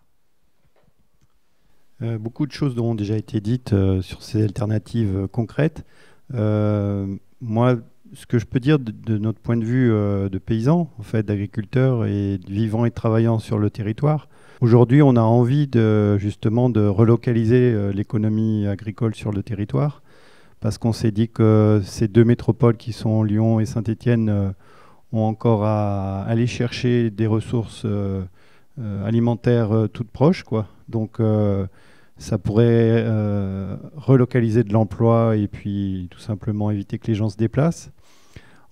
Beaucoup de choses ont déjà été dites sur ces alternatives concrètes. Moi, ce que je peux dire de notre point de vue de paysans, en fait, d'agriculteurs et vivant et travaillant sur le territoire, aujourd'hui, on a envie justement de relocaliser l'économie agricole sur le territoire, parce qu'on s'est dit que ces deux métropoles qui sont Lyon et Saint-Étienne ont encore à aller chercher des ressources alimentaires toutes proches, quoi. Donc ça pourrait relocaliser de l'emploi et puis tout simplement éviter que les gens se déplacent.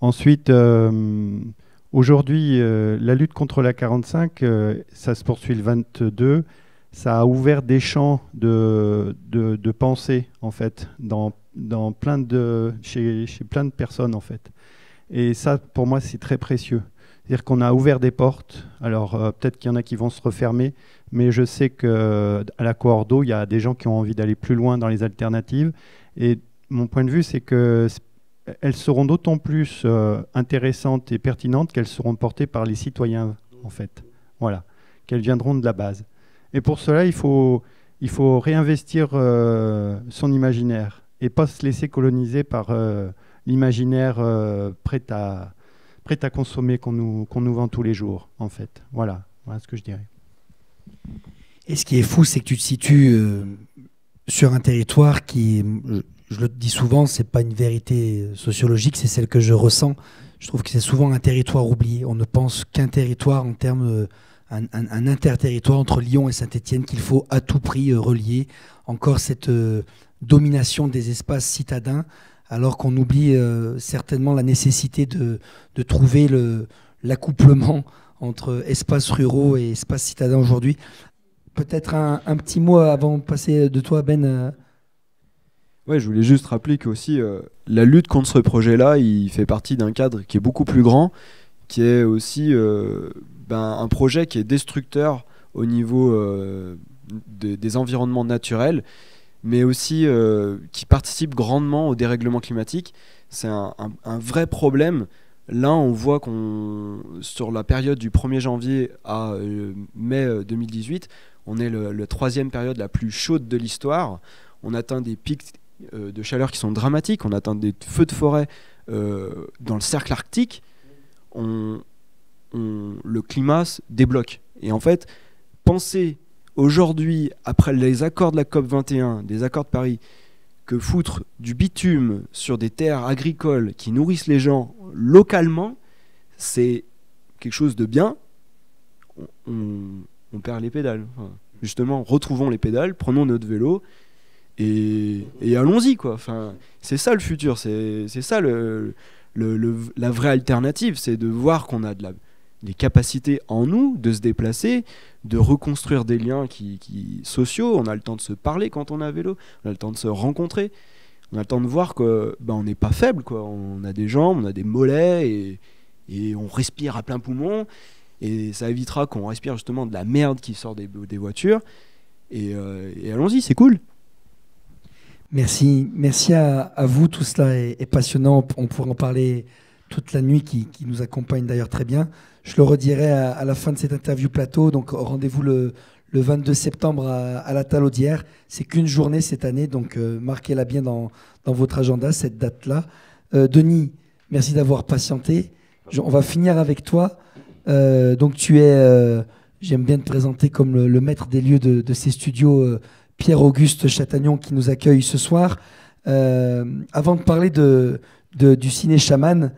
Ensuite, aujourd'hui, la lutte contre la 45, ça se poursuit le 22. Ça a ouvert des champs de pensée, en fait, chez plein de personnes, en fait. Et ça, pour moi, c'est très précieux. C'est-à-dire qu'on a ouvert des portes. Alors, peut-être qu'il y en a qui vont se refermer, mais je sais qu'à la Coordo, il y a des gens qui ont envie d'aller plus loin dans les alternatives. Et mon point de vue, c'est qu'elles seront d'autant plus intéressantes et pertinentes qu'elles seront portées par les citoyens, en fait. Voilà, qu'elles viendront de la base. Et pour cela, il faut réinvestir son imaginaire et pas se laisser coloniser par l'imaginaire prêt à consommer qu'on nous vend tous les jours, en fait. Voilà ce que je dirais. Et ce qui est fou, c'est que tu te situes sur un territoire qui, je le dis souvent, c'est pas une vérité sociologique, c'est celle que je ressens. Je trouve que c'est souvent un territoire oublié. On ne pense qu'un territoire en termes, un interterritoire entre Lyon et Saint-Étienne qu'il faut à tout prix relier. Encore cette domination des espaces citadins, alors qu'on oublie certainement la nécessité de trouver l'accouplement entre espaces ruraux et espaces citadins aujourd'hui. Peut-être un petit mot avant de passer de toi, Ben. Ouais, je voulais juste rappeler que aussi la lutte contre ce projet-là, il fait partie d'un cadre qui est beaucoup plus grand, qui est aussi un projet qui est destructeur au niveau des environnements naturels, mais aussi qui participe grandement au dérèglement climatique. C'est un vrai problème. Là, on voit sur la période du 1er janvier à mai 2018, on est la troisième période la plus chaude de l'histoire. On atteint des pics de chaleur qui sont dramatiques. On atteint des feux de forêt dans le cercle arctique. Le climat se débloque. Et en fait, penser aujourd'hui, après les accords de la COP21, des accords de Paris, que foutre du bitume sur des terres agricoles qui nourrissent les gens localement, c'est quelque chose de bien. On perd les pédales. Enfin, justement, retrouvons les pédales, prenons notre vélo et allons-y, quoi. Enfin, c'est ça le futur, c'est ça la vraie alternative, c'est de voir qu'on a des capacités en nous de se déplacer, de reconstruire des liens sociaux. On a le temps de se parler quand on est à vélo, on a le temps de se rencontrer, on a le temps de voir qu'on n'est pas faible, quoi. On a des jambes, on a des mollets et on respire à plein poumon, et ça évitera qu'on respire justement de la merde qui sort des voitures, et allons-y, c'est cool. Merci à vous, tout cela est passionnant, on pourrait en parler toute la nuit qui nous accompagne d'ailleurs très bien. Je le redirai à la fin de cette interview plateau, donc rendez-vous le 22 septembre à la Talaudière. C'est qu'une journée cette année, donc marquez-la bien dans votre agenda, cette date-là. Denis, merci d'avoir patienté. On va finir avec toi. Donc tu es, j'aime bien te présenter comme le maître des lieux de ces studios, Pierre-Auguste Chatagnon, qui nous accueille ce soir. Avant de parler du ciné chaman,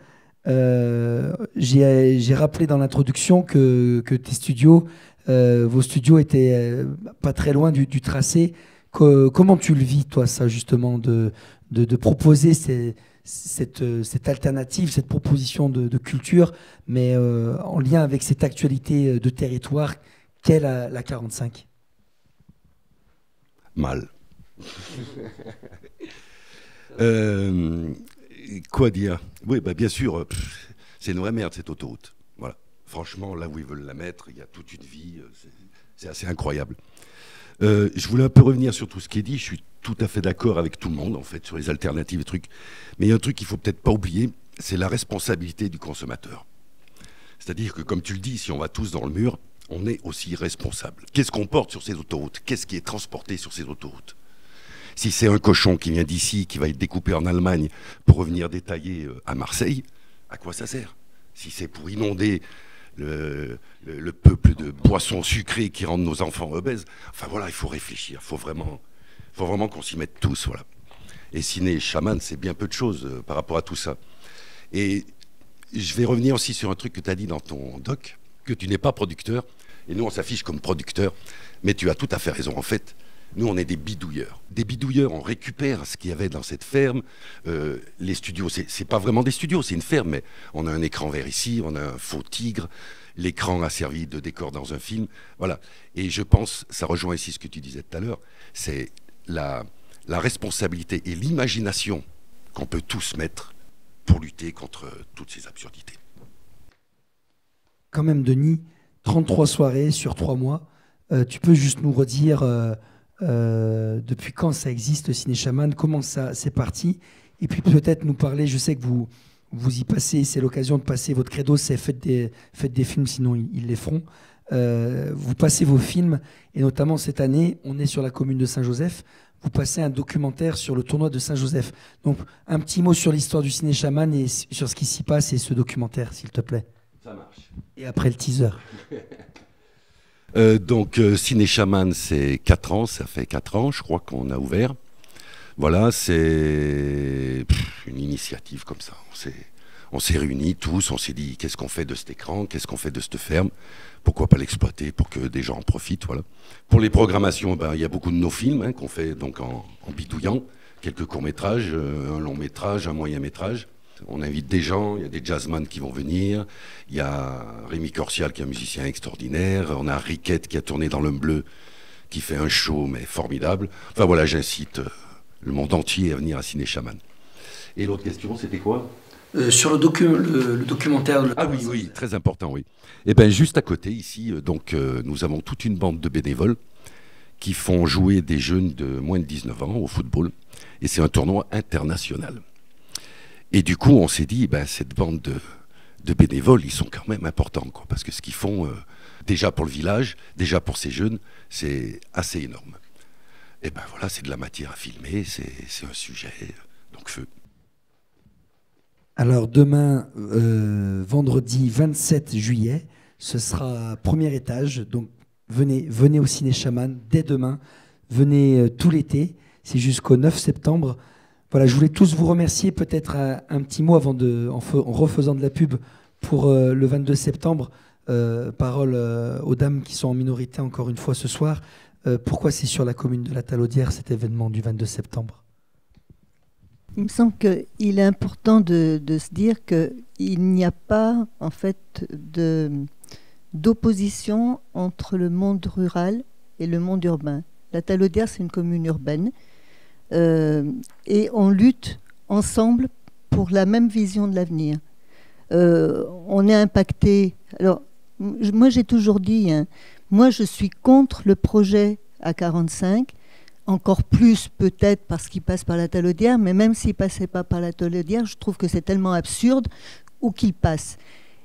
j'ai rappelé dans l'introduction que tes studios, vos studios étaient pas très loin du tracé. Comment tu le vis, toi, ça, justement, de proposer cette alternative, cette proposition de culture, mais en lien avec cette actualité de territoire qu'est la 45? Mal. Quoi dire? Oui, bah, bien sûr, c'est une vraie merde, cette autoroute. Voilà. Franchement, là où ils veulent la mettre, il y a toute une vie, c'est assez incroyable. Je voulais un peu revenir sur tout ce qui est dit. Je suis tout à fait d'accord avec tout le monde, en fait, sur les alternatives et trucs. Mais il y a un truc qu'il ne faut peut-être pas oublier, c'est la responsabilité du consommateur. C'est-à-dire que, comme tu le dis, si on va tous dans le mur, on est aussi responsable. Qu'est-ce qu'on porte sur ces autoroutes? Qu'est-ce qui est transporté sur ces autoroutes? Si c'est un cochon qui vient d'ici, qui va être découpé en Allemagne pour revenir détaillé à Marseille, à quoi ça sert? Si c'est pour inonder le peuple de boissons sucrées qui rendent nos enfants obèses, enfin voilà, il faut réfléchir, il faut vraiment qu'on s'y mette tous, voilà. Et ciné chaman, c'est bien peu de choses par rapport à tout ça. Et je vais revenir aussi sur un truc que tu as dit dans ton doc, que tu n'es pas producteur, et nous on s'affiche comme producteur, mais tu as tout à fait raison, en fait. Nous, on est des bidouilleurs. Des bidouilleurs, on récupère ce qu'il y avait dans cette ferme. Les studios, c'est pas vraiment des studios, c'est une ferme, mais on a un écran vert ici, on a un faux tigre. L'écran a servi de décor dans un film. Voilà. Et je pense, ça rejoint ici ce que tu disais tout à l'heure, c'est la responsabilité et l'imagination qu'on peut tous mettre pour lutter contre toutes ces absurdités. Quand même, Denis, 33 soirées sur 3 mois. Tu peux juste nous redire... depuis quand ça existe, Ciné Chaman, comment ça c'est parti, et puis peut-être nous parler, je sais que vous y passez, c'est l'occasion de passer votre credo, c'est faites des films, sinon ils les feront. Vous passez vos films, et notamment cette année, on est sur la commune de Saint-Joseph, vous passez un documentaire sur le tournoi de Saint-Joseph. Donc un petit mot sur l'histoire du Ciné Chaman et sur ce qui s'y passe et ce documentaire, s'il te plaît. Ça marche. Et après le teaser. Donc Ciné Chaman, c'est 4 ans, ça fait 4 ans, je crois qu'on a ouvert. Voilà, c'est une initiative comme ça. On s'est réunis tous, on s'est dit qu'est-ce qu'on fait de cet écran, qu'est-ce qu'on fait de cette ferme, pourquoi pas l'exploiter pour que des gens en profitent. Voilà. Pour les programmations, il y a beaucoup de nos films qu'on fait donc en bidouillant, quelques courts-métrages, un long-métrage, un moyen-métrage. On invite des gens, il y a des jazzman qui vont venir, il y a Rémi Corsial qui est un musicien extraordinaire, on a Riquette qui a tourné dans l'Homme Bleu, qui fait un show mais formidable. Enfin voilà, j'incite le monde entier à venir à Ciné Chaman. Et l'autre question, c'était quoi? Sur le documentaire. Ah oui, très important, oui. Et bien juste à côté, ici, nous avons toute une bande de bénévoles qui font jouer des jeunes de moins de 19 ans au football. Et c'est un tournoi international. Et du coup, on s'est dit, cette bande de bénévoles, ils sont quand même importants, quoi, parce que ce qu'ils font, déjà pour le village, déjà pour ces jeunes, c'est assez énorme. Et ben voilà, c'est de la matière à filmer, c'est un sujet, donc feu. Alors demain, vendredi 27 juillet, ce sera premier étage, donc venez au Ciné Chaman dès demain, venez tout l'été, c'est jusqu'au 9 septembre. Voilà, je voulais tous vous remercier, peut-être un petit mot avant en refaisant de la pub pour le 22 septembre. Parole aux dames qui sont en minorité encore une fois ce soir. Pourquoi c'est sur la commune de la Talaudière cet événement du 22 septembre? Il me semble qu'il est important de se dire qu'il n'y a pas en fait d'opposition entre le monde rural et le monde urbain. La Talaudière, c'est une commune urbaine. Et on lutte ensemble pour la même vision de l'avenir. On est impacté. Alors, moi j'ai toujours dit, moi je suis contre le projet A45 encore plus peut-être parce qu'il passe par la Talaudière, mais même s'il ne passait pas par la Talaudière, je trouve que c'est tellement absurde où qu'il passe.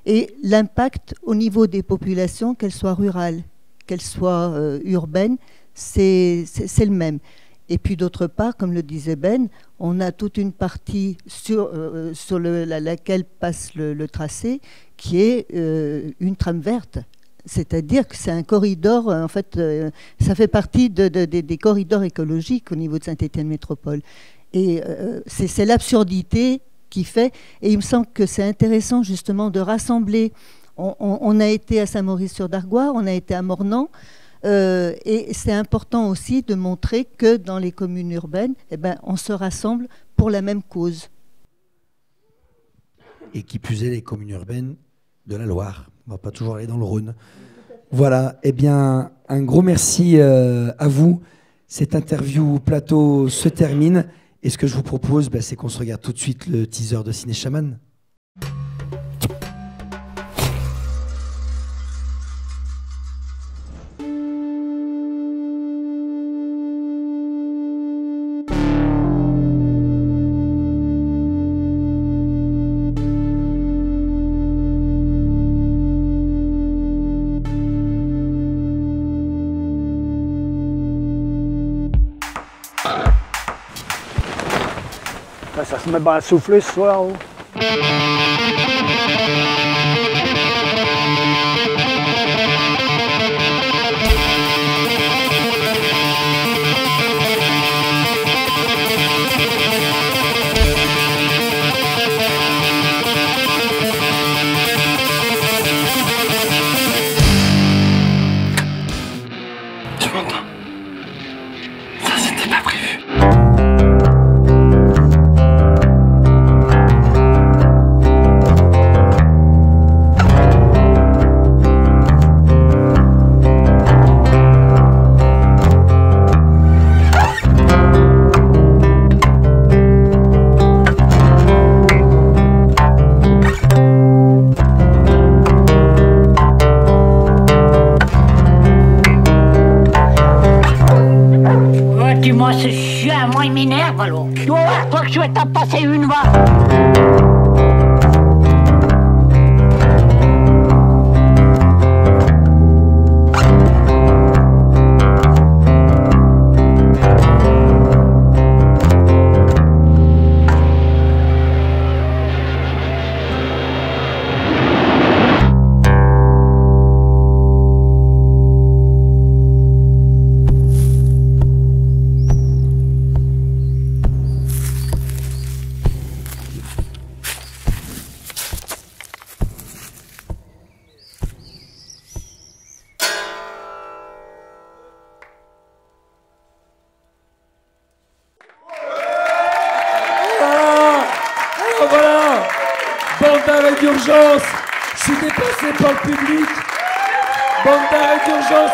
Et l'impact au niveau des populations, qu'elles soient rurales, qu'elles soient urbaines, c'est le même. Et puis d'autre part, comme le disait Ben, on a toute une partie sur laquelle passe le tracé qui est une trame verte. C'est-à-dire que c'est un corridor, en fait, ça fait partie des corridors écologiques au niveau de Saint-Étienne Métropole. Et c'est l'absurdité qui fait, et il me semble que c'est intéressant justement de rassembler. On a été à Saint-Maurice-sur-Dargois, on a été à Mornan, et c'est important aussi de montrer que dans les communes urbaines, eh ben, on se rassemble pour la même cause. Et qui plus est, les communes urbaines de la Loire. On ne va pas toujours aller dans le Rhône. Voilà, eh bien, un gros merci à vous. Cette interview plateau se termine. Et ce que je vous propose, c'est qu'on se regarde tout de suite le teaser de Ciné Chaman. Ça se met bien à souffler ce soir. Oh. Je m'entends. Ça, c'était pas prévu. Dis-moi, ce chien, moi, il m'énerve, alors. Toi que je vais t'en passer une, va. Voilà, bande d'arrêt d'urgence. Je suis dépassé par le public. Bande d'arrêt d'urgence.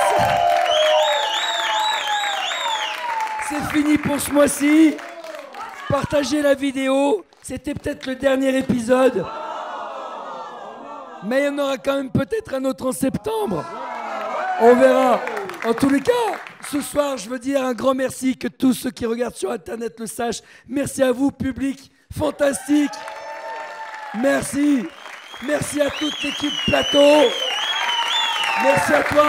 C'est fini pour ce mois-ci. Partagez la vidéo. C'était peut-être le dernier épisode. Mais il y en aura quand même peut-être un autre en septembre. On verra. En tous les cas, ce soir, je veux dire un grand merci, que tous ceux qui regardent sur Internet le sachent. Merci à vous, public. Fantastique. Merci. Merci à toute l'équipe plateau. Merci à toi,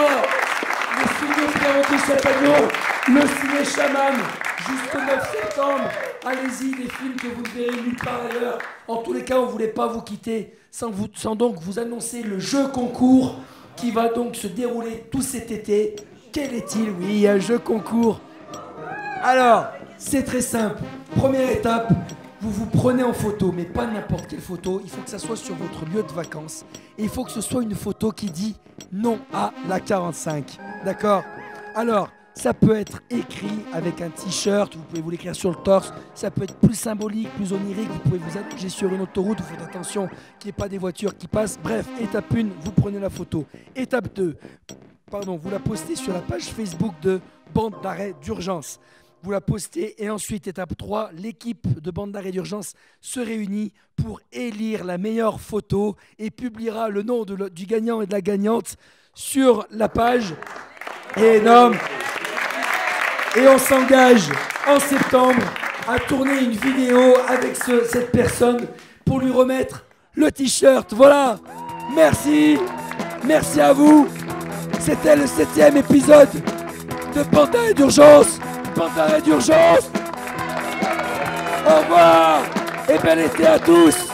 le studio Pierre de Chatagnon, le Ciné Chaman, jusqu'au 9 septembre. Allez-y, des films que vous ne verrez nulle part ailleurs. En tous les cas, on ne voulait pas vous quitter sans donc vous annoncer le jeu concours qui va donc se dérouler tout cet été. Quel est-il? Oui, il y a un jeu concours. Alors, c'est très simple. Première étape, vous vous prenez en photo, mais pas n'importe quelle photo. Il faut que ça soit sur votre lieu de vacances. Et il faut que ce soit une photo qui dit non à la 45. D'accord? Alors, ça peut être écrit avec un t-shirt, vous pouvez vous l'écrire sur le torse. Ça peut être plus symbolique, plus onirique. Vous pouvez vous allonger sur une autoroute, vous faites attention qu'il n'y ait pas des voitures qui passent. Bref, étape 1, vous prenez la photo. Étape 2, vous la postez sur la page Facebook de Bande d'arrêt d'urgence. Vous la postez et ensuite, étape 3, l'équipe de Bande d'arrêt d'urgence se réunit pour élire la meilleure photo et publiera le nom du gagnant et de la gagnante sur la page. Énorme. Et on s'engage en septembre à tourner une vidéo avec cette personne pour lui remettre le t-shirt. Voilà. Merci. Merci à vous. C'était le 7e épisode de Pantaré d'urgence. Pantaré d'urgence. Au revoir et bel été à tous.